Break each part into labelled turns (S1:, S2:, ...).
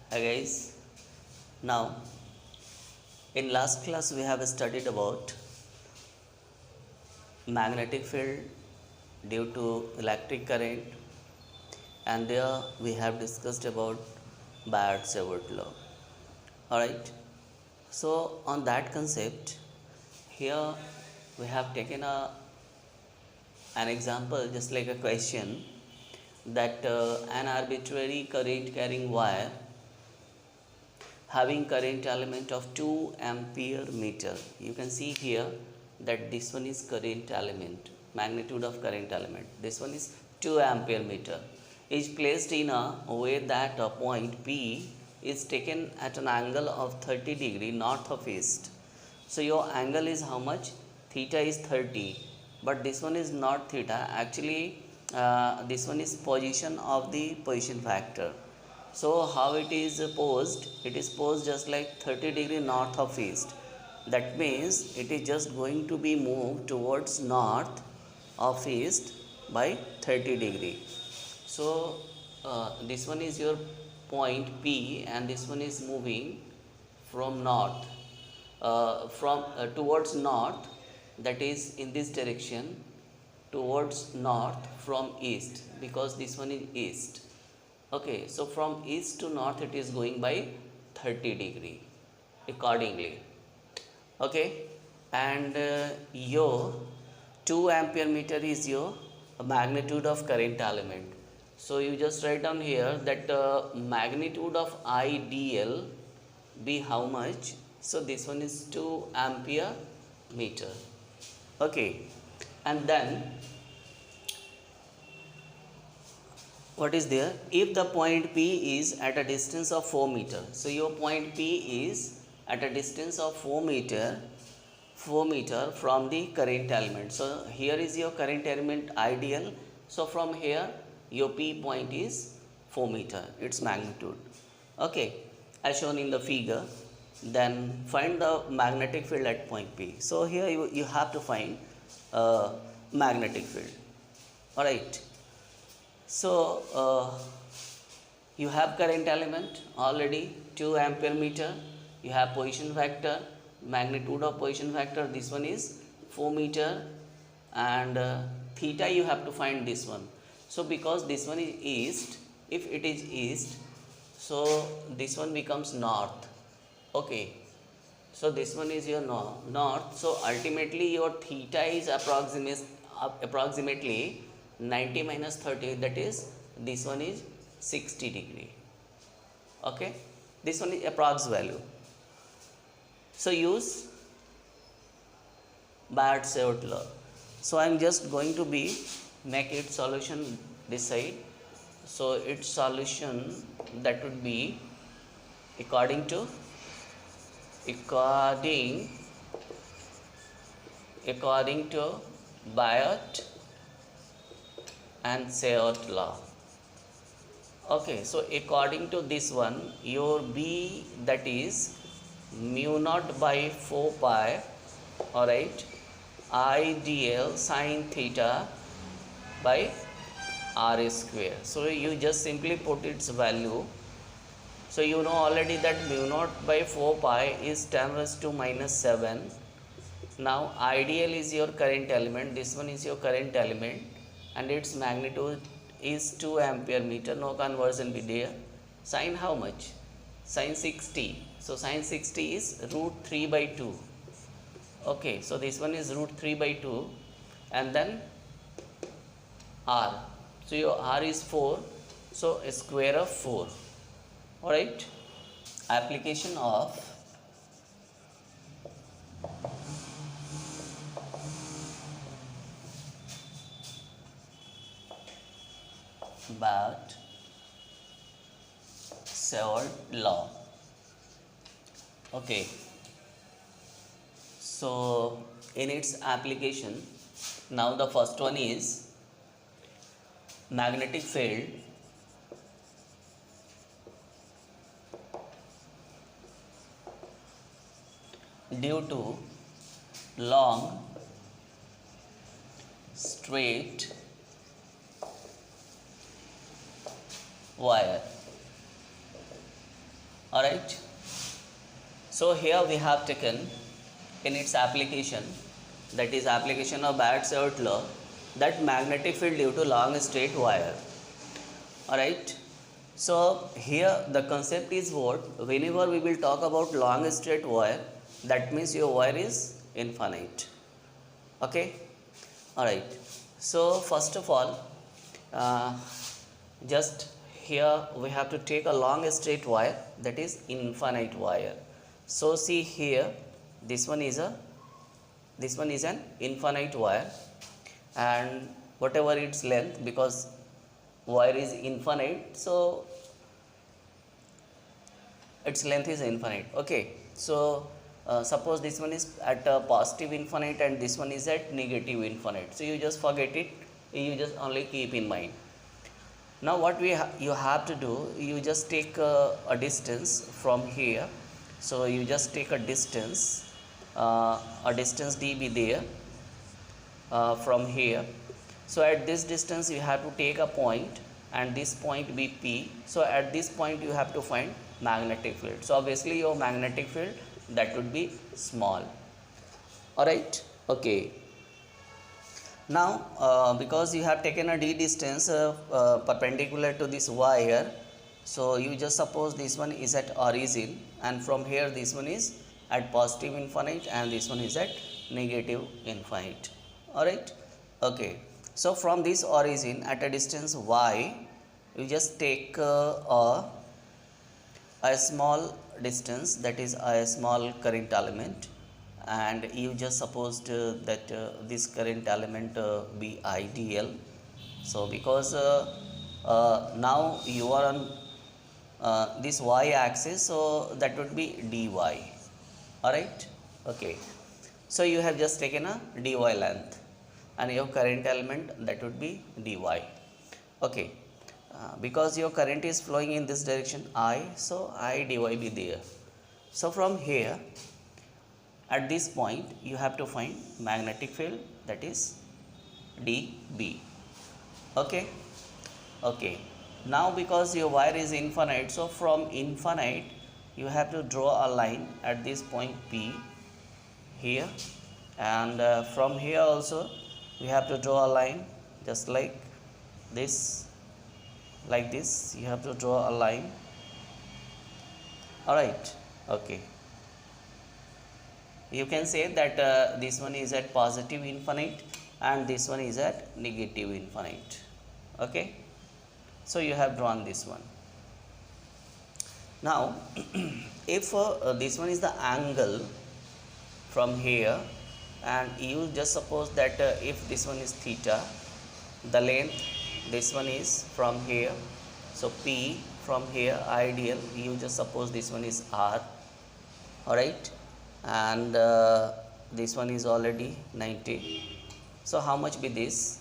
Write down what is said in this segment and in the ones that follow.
S1: Hi guys, now in last class we have studied about magnetic field due to electric current, and there we have discussed about Biot-Savart law. Alright, so on that concept, here we have taken an example just like a question that an arbitrary current carrying wire having current element of 2 ampere meter. You can see here that this one is current element, magnitude of current element. This one is 2 ampere meter, is placed in a way that a point P is taken at an angle of 30 degree north of east. So your angle is how much? Theta is 30, but this one is not theta. Actually this one is position of the position factor. So how it is posed? It is posed just like 30 degree north of east. That means it is just going to be moved towards north of east by 30 degree. So this one is your point P, and this one is moving from north, towards north, that is in this direction, towards north from east, because this one is east. Okay, so from east to north it is going by 30 degree accordingly. Okay, and your 2 ampere meter is your magnitude of current element. So you just write down here that magnitude of IDL be how much? So this one is 2 ampere meter. Okay, and then what is there? If the point P is at a distance of 4 meter, so your point P is at a distance of 4 meter from the current element. So here is your current element IDL. So from here your P point is 4 meter, its magnitude. Okay, as shown in the figure. Then find the magnetic field at point P. So here you have to find magnetic field. Alright. So you have current element already 2 ampere meter, you have position factor, magnitude of position factor, this one is 4 meter, and theta you have to find this one. So because this one is east, if it is east, so this one becomes north. Okay, so this one is your north, so ultimately your theta is approximately 90 minus 30, that is this one is 60 degree. Okay, this one is approx value. So use Biot-Savart law. So I am just going to be make its solution this side. So its solution that would be according to Biot and Savart law. Okay, so according to this one, your B, that is mu naught by 4 pi, alright, IDL sine theta by R square. So you just simply put its value. So you know already that mu naught by 4 pi is 10 raised to minus 7. Now IDL is your current element, this one is your current element, and its magnitude is 2 ampere meter, no conversion be there. Sine how much? Sine 60. So sine 60 is root 3 by 2. Okay, so this one is root 3 by 2, and then R. So your R is 4, so a square of 4. Alright, application of Biot-Savart law. Okay, so in its application, now the first one is magnetic field due to long straight wire. Alright. So here we have taken in its application, that is application of Biot-Savart law, that magnetic field due to long straight wire. Alright. So here the concept is what, whenever we will talk about long straight wire, that means your wire is infinite. Okay. Alright. So first of all, just here we have to take a long straight wire, that is infinite wire. So see here, this one is an infinite wire, and whatever its length, because wire is infinite, so its length is infinite. Okay. So suppose this one is at positive infinite and this one is at negative infinite, so you just forget it, you just only keep in mind. Now what you have to do, you just take a distance from here. So you just take a distance dB there from here. So at this distance you have to take a point, and this point be P. So at this point you have to find magnetic field. So obviously your magnetic field, that would be small. Alright. Okay. Now because you have taken a d distance perpendicular to this wire, so you just suppose this one is at origin, and from here this one is at positive infinite and this one is at negative infinite. Alright. Okay. So from this origin at a distance y, you just take a small distance, that is a small current element, and you just supposed that this current element be IDL. So because now you are on this y axis, so that would be dy. Alright. Okay. So you have just taken a dy length, and your current element, that would be dy. Okay. Because your current is flowing in this direction I, so I dy be there. So from here at this point you have to find magnetic field, that is dB. Okay. Okay. Now because your wire is infinite, so from infinite you have to draw a line at this point P here, and from here also we have to draw a line just like this. Like this you have to draw a line. Alright. Okay. You can say that this one is at positive infinite and this one is at negative infinite. Okay. So you have drawn this one. Now if this one is the angle from here, and you just suppose that if this one is theta, the length, this one is from here, so P from here ideal, you just suppose this one is R. Alright. And this one is already 90. So how much be this?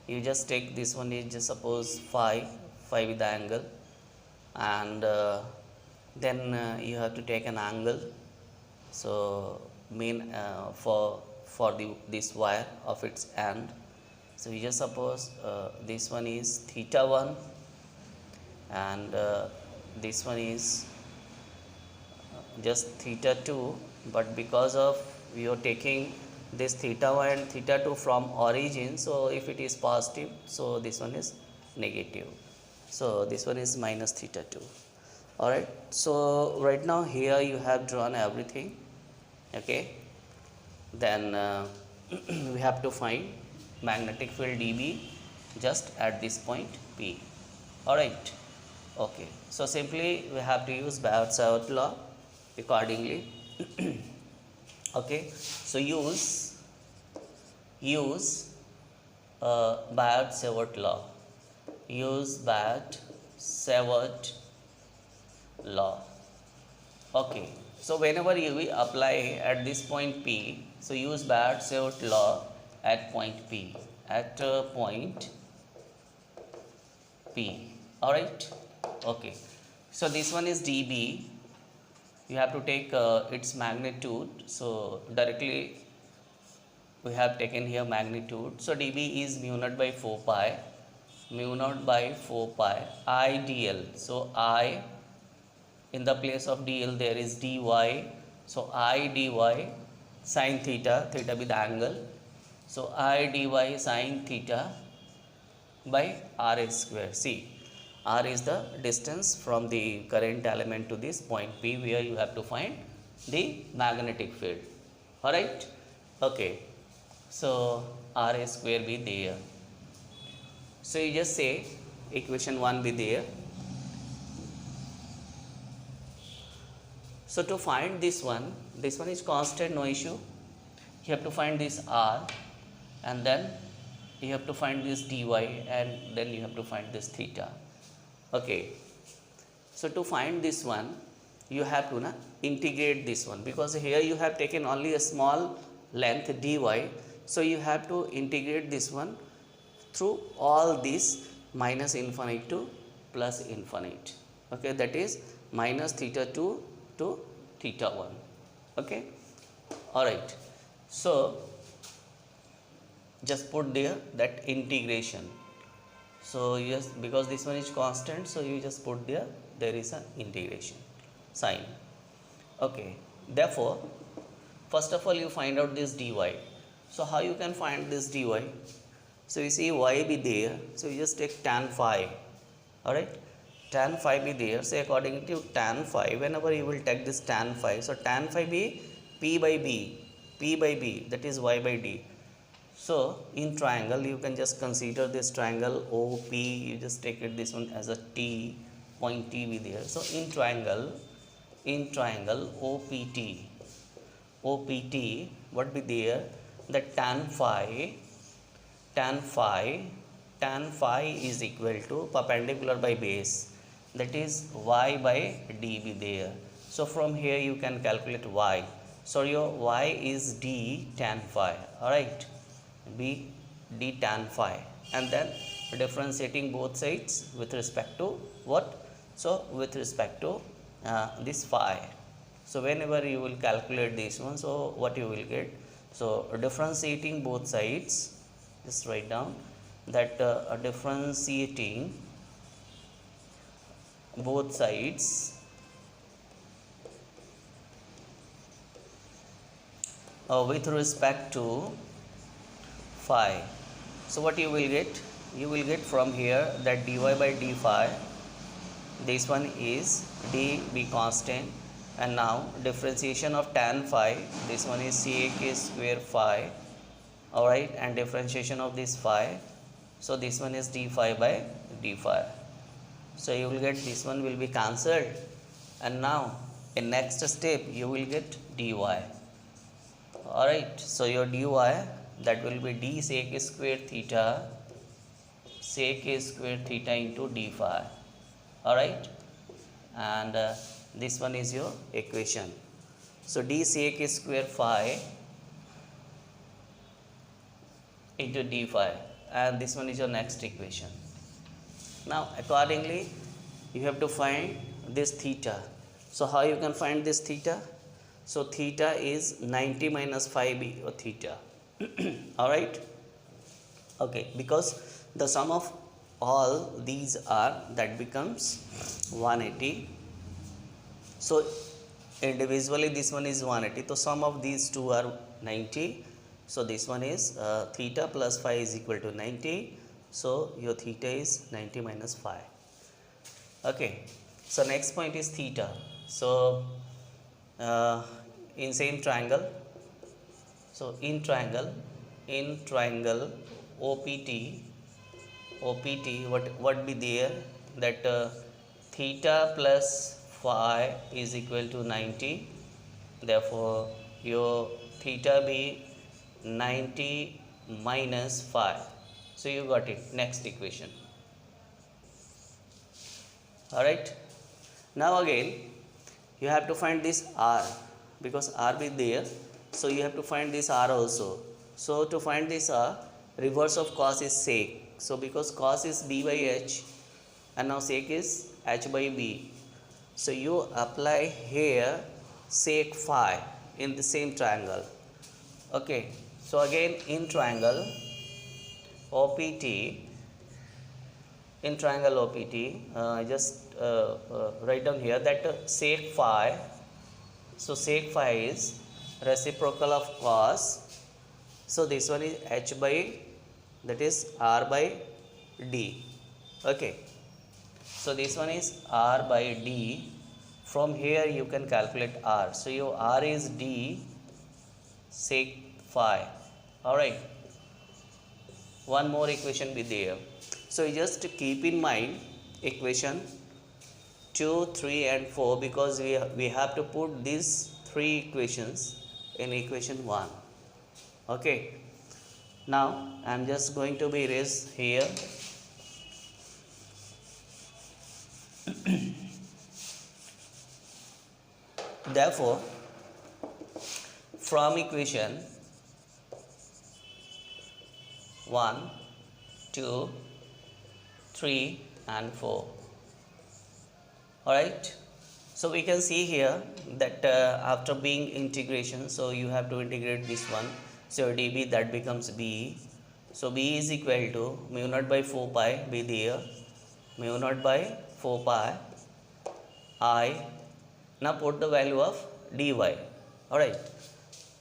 S1: You just take this one is just suppose 5 with the angle, and then you have to take an angle. So mean for this wire of its end. So you just suppose this one is theta 1, and this one is just theta 2, but because of you are taking this theta 1 and theta 2 from origin, so if it is positive, so this one is negative, so this one is minus theta 2. Alright. So right now here you have drawn everything. Okay. Then we have to find magnetic field dB just at this point P. Alright. Okay. So simply we have to use Biot-Savart law accordingly. Okay. So use Biot-Savart law. Use Biot-Savart law. Okay. So whenever you will apply at this point P, so use Biot-Savart law at point P. At point P. Alright. Okay. So this one is dB. You have to take its magnitude. So directly we have taken here magnitude. So dB is mu naught by 4 pi. mu naught by 4 pi I dl. So I, in the place of dl there is dy, so I dy sin theta, theta be the angle, so I dy sin theta by r square. See, r is the distance from the current element to this point P where you have to find the magnetic field. Alright, okay, so r square be there. So you just say equation 1 be there. So to find this one is constant, no issue. You have to find this r, and then you have to find this dy, and then you have to find this theta. Okay, so to find this one you have to integrate this one, because here you have taken only a small length dy, so you have to integrate this one through all this minus infinite to plus infinite. Okay, that is minus theta 2 to theta 1. Okay, all right, so just put there that integration. So yes, because this one is constant, so you just put there is an integration sign. Okay, therefore first of all you find out this dy. So how you can find this dy? So you see y be there, so you just take tan phi. Alright, tan phi be there. So according to tan phi, whenever you will take this tan phi, so tan phi be p by b, that is y by d. So in triangle you can just consider this triangle OP, you just take it this one as a T, point T be there. So in triangle OPT, what be there? That tan phi is equal to perpendicular by base, that is y by d be there. So from here you can calculate y. So your y is d tan phi. Alright, be d tan phi, and then differentiating both sides with respect to what? So with respect to this phi. So whenever you will calculate this one, so what you will get? So differentiating both sides, just write down that differentiating both sides with respect to phi. So what you will get? You will get from here that dy by d phi, this one is d be constant, and now differentiation of tan phi, this one is sec square phi. Alright, and differentiation of this phi, so this one is d phi by d phi. So you will get this one will be cancelled, and now in next step you will get dy. Alright, so your dy, that will be d sec square theta into d phi. Alright, and this one is your equation. So d sec square phi into d phi, and this one is your next equation. Now accordingly you have to find this theta. So how you can find this theta? So theta is 90 minus phi be your theta. Alright, okay, because the sum of all these are, that becomes 180. So individually this one is 180, so sum of these two are 90. So this one is theta plus phi is equal to 90. So your theta is 90 minus phi. Okay, so next point is theta. So in same triangle, so in triangle OPT, what be there? That theta plus phi is equal to 90. Therefore your theta be 90 minus phi. So you got it. Next equation. Alright. Now again you have to find this r, because r be there. So you have to find this r also. So to find this r, reverse of cos is sec. So because cos is b by h, and now sec is h by b. So you apply here sec phi in the same triangle. Okay. So again in triangle OPT, in triangle OPT, I just write down here that sec phi, so sec phi is reciprocal of cos, so this one is h by, that is r by d. Okay, so this one is r by d. From here you can calculate r, so your r is d sec phi. Alright, one more equation be there. So you just keep in mind equation 2, 3 and 4, because we have to put these three equations in equation 1. Okay, now I am just going to be erase here. Therefore, from equation 1, 2, 3 and 4. Alright, so we can see here that after being integration, so you have to integrate this one, so dB that becomes B. So B is equal to mu naught by 4 pi, be there, mu naught by 4 pi I. Now put the value of dy. Alright,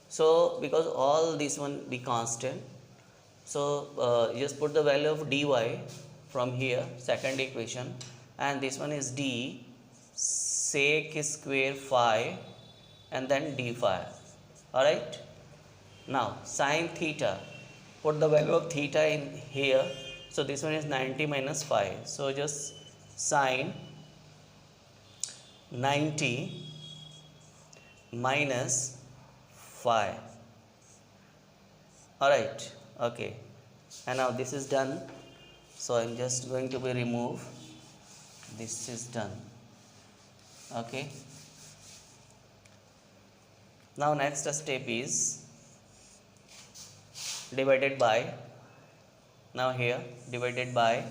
S1: so because all this one be constant, so just put the value of dy from here, second equation, and this one is d sec square phi and then d phi. Alright, now sin theta, put the value of theta in here, so this one is 90 minus phi, so just sin 90 minus phi. Alright, okay, and now this is done, so I am just going to be remove, this is done. Okay, now next step is divided by, now here divided by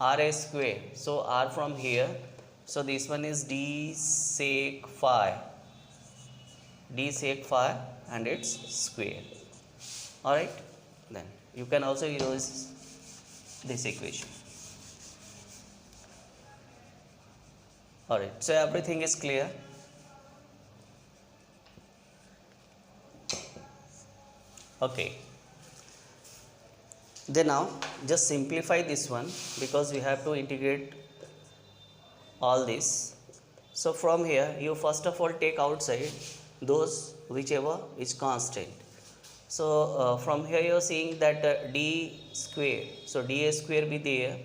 S1: r square, so r from here, so this one is d sec phi, and its square. Alright, then you can also use this equation. Alright, so everything is clear. Okay, then now just simplify this one, because we have to integrate all this. So from here you first of all take outside those whichever is constant. So from here you are seeing that d square, so d square be there,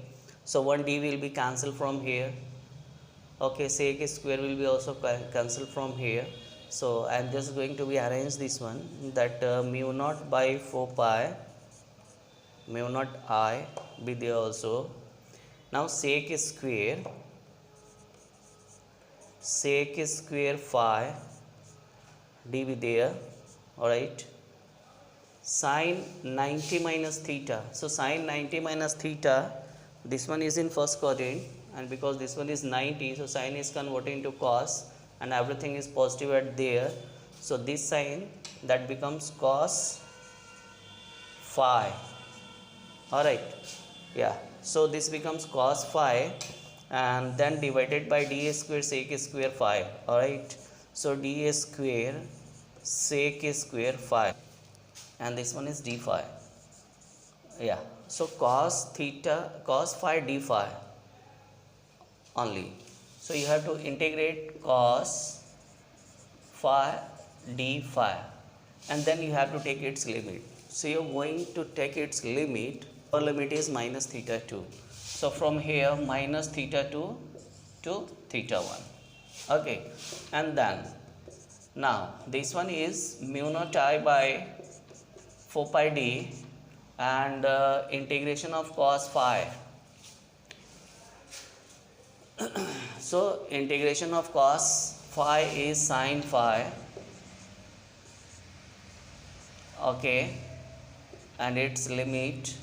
S1: so one d will be cancelled from here. Okay, sec square will be also cancelled from here. So I am just going to be arrange this one, that mu naught by 4 pi, mu naught I be there also. Now sec square phi d be there. Alright, sin 90 minus theta, so sin 90 minus theta, this one is in first quadrant, and because this one is 90, so sin is converted into cos and everything is positive at there, so this sin that becomes cos phi. Alright, yeah, so this becomes cos phi and then divided by d square sec square phi. Alright, so d square sec square phi, and this one is d phi. Yeah, so cos phi d phi only, so you have to integrate cos phi d phi, and then you have to take its limit. So you are going to take its limit, our limit is minus theta 2, so from here minus theta 2 to theta 1. Okay, and then now this one is mu naught I by 4 pi d and integration of cos phi. So integration of cos phi is sin phi. Okay, and its limit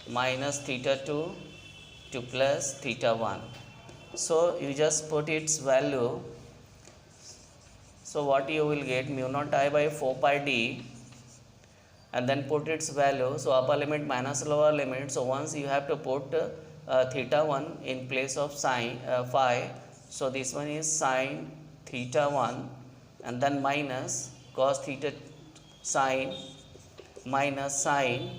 S1: minus theta 2 to plus theta 1. So you just put its value. So what you will get, mu naught I by 4 pi d, and then put its value, so upper limit minus lower limit. So once you have to put theta 1 in place of sine phi. So this one is sine theta 1 and then minus cos theta sine minus sine,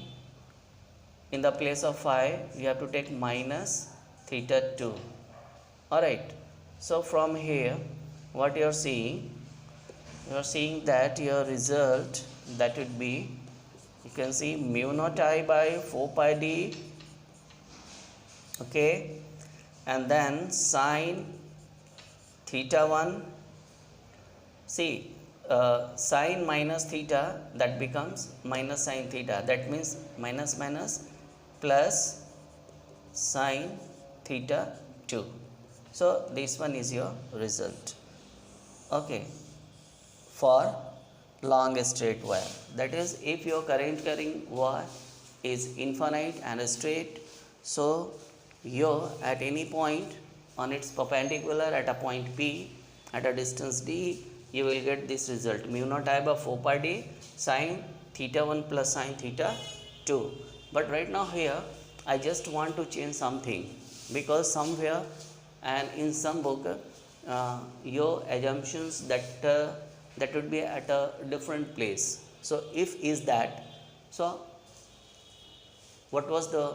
S1: in the place of phi you have to take minus theta 2. Alright, so from here what you are seeing that your result, that would be, you can see mu naught I by 4 pi d, okay, and then sine theta 1, see sine minus theta, that becomes minus sine theta, that means minus minus plus sine theta 2. So this one is your result, okay, for long straight wire. That is, if your current carrying wire is infinite and straight, so you at any point on its perpendicular at a point P at a distance d, you will get this result, mu naught I by 4 pi d sine theta 1 plus sine theta 2. But right now here I just want to change something, because somewhere and in some book your assumptions that would be at a different place. So if is that, so what was the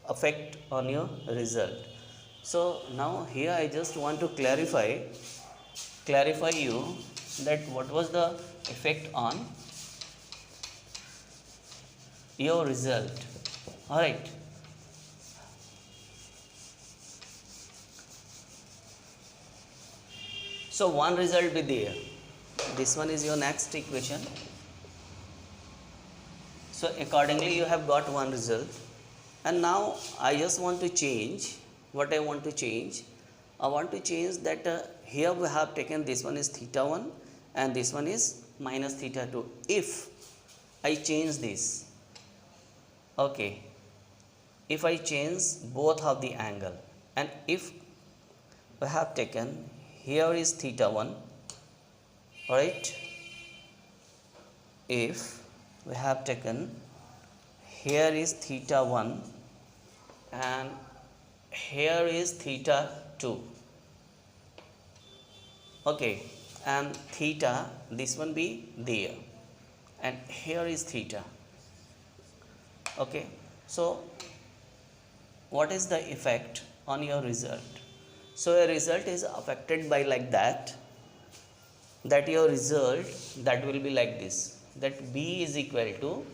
S1: effect on your result? So now here I just want to clarify you that what was the effect on your result. All right, so one result be there, this one is your next equation. So accordingly you have got one result, and now I just want to change what I want to change. I want to change that here we have taken this one is theta 1 and this one is minus theta 2. If I change this, okay, if I change both of the angle, and if we have taken here is theta 1, alright, if we have taken here is theta 1 and here is theta 2, okay, and theta, this one be there, and here is theta, okay. So what is the effect on your result? So your result is affected by like that your result that will be like this, that B is equal to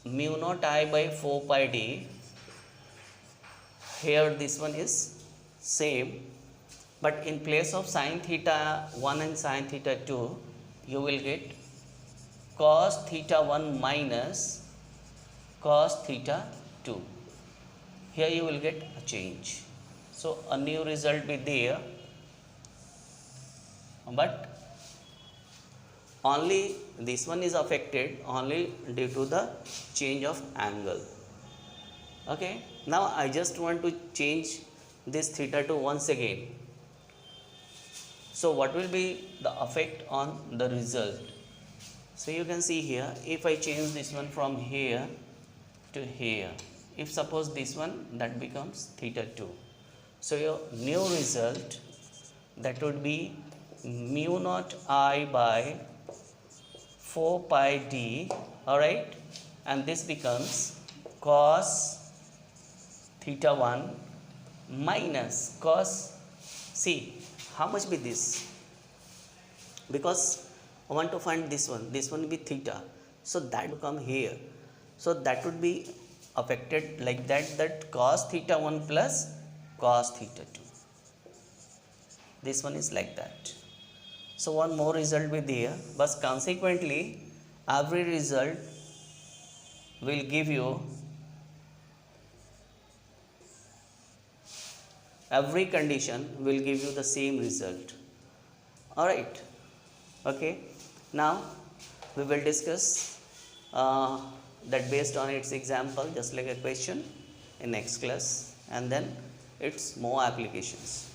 S1: mu naught I by 4 pi d. Here this one is same, but in place of sine theta 1 and sine theta 2 you will get cos theta 1 minus cos theta 2. Here you will get a change, so a new result be there, but only this one is affected only due to the change of angle, okay. Now I just want to change this theta 2 once again. So what will be the effect on the result? So you can see here, if I change this one from here to here, if suppose this one, that becomes theta 2. So your new result, that would be mu naught I by 4 pi d, alright, and this becomes cos theta 1 minus cos, see how much be this, because I want to find this one will be theta, so that will come here, so that would be affected like that cos theta 1 plus cos theta 2, this one is like that. So one more result will be there, but consequently every result will give you, every condition will give you the same result, alright, okay. Now we will discuss that based on its example, just like a question in next class, and then its more applications.